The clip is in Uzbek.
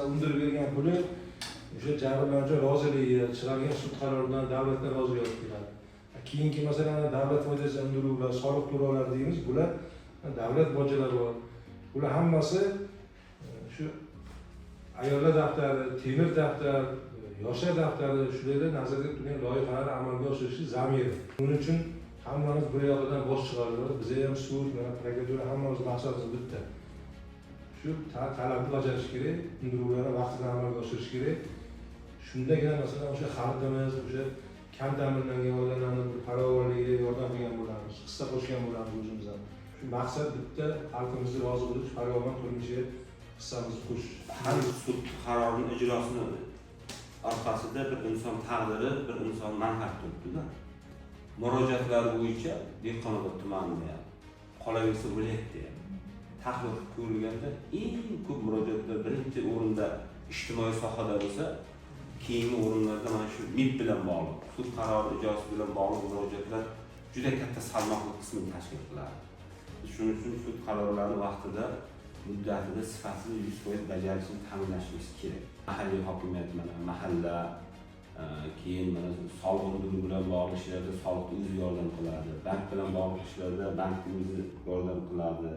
masalan undirib bergan puli o'sha jabrlanuvchi roziligi, chiqargan sud qaroridan davlatdan rozilik keladi. Keyingi masalan davlat foydasi undiruvlar, soliq to'lovlar deymiz, bular davlat bojlari bor. Bular hammasi shu ayollar daftari, temir daftar, yoshlar daftari shularda nazarda tutilgan loyihalarni amalga oshirishni zamir. Buning uchun hammamiz bir yoqdan bosh chiqaramiz. Bizga ham sud, mana prokuratura hammamiz maqsadimiz bitta. Shu talabni bajarish kerak, undiruvlarni vaqtida amalga oshirish kerak. Shundagina masalan o'sha xalqimiz, o'sha kam ta'minlangan oilalarning farovonligiga yordam qilgan bo'lamiz, hissa qo'shgan bo'lamiz o'zimizdan. Shu maqsad bitta, xalqimizni rozi qilish, farovon turmushga hissamizni qo'shish. Har sud qarorining ijrosini orqasida bir inson taqdiri, bir inson manfaat turibdi-da. Murojaatlar bo'yicha Dehqonobod tumanida qolaversa bo'layapti. Tahlil ko'rilganda eng ko'p murojaatlar birinchi o'rinda ijtimoiy sohada bo'lsa, keyingi o'rinlarda mana shu MIB bilan bog'liq, sud qarori ijrosi bilan bog'liq murojaatlar juda katta salmoqli qismini tashkil qiladi. Shuning uchun sud qarorlarini vaqtida, muddatida, sifatli 100% bajarishni ta'minlashimiz kerak. Mahalliy hokimiyat mana mahalla, keyin mana soliq undiruvi bilan bog'liq ishlarda soliqni o'zi yordam qiladi, bank bilan bog'liq ishlarda bankimiz yordam qiladi.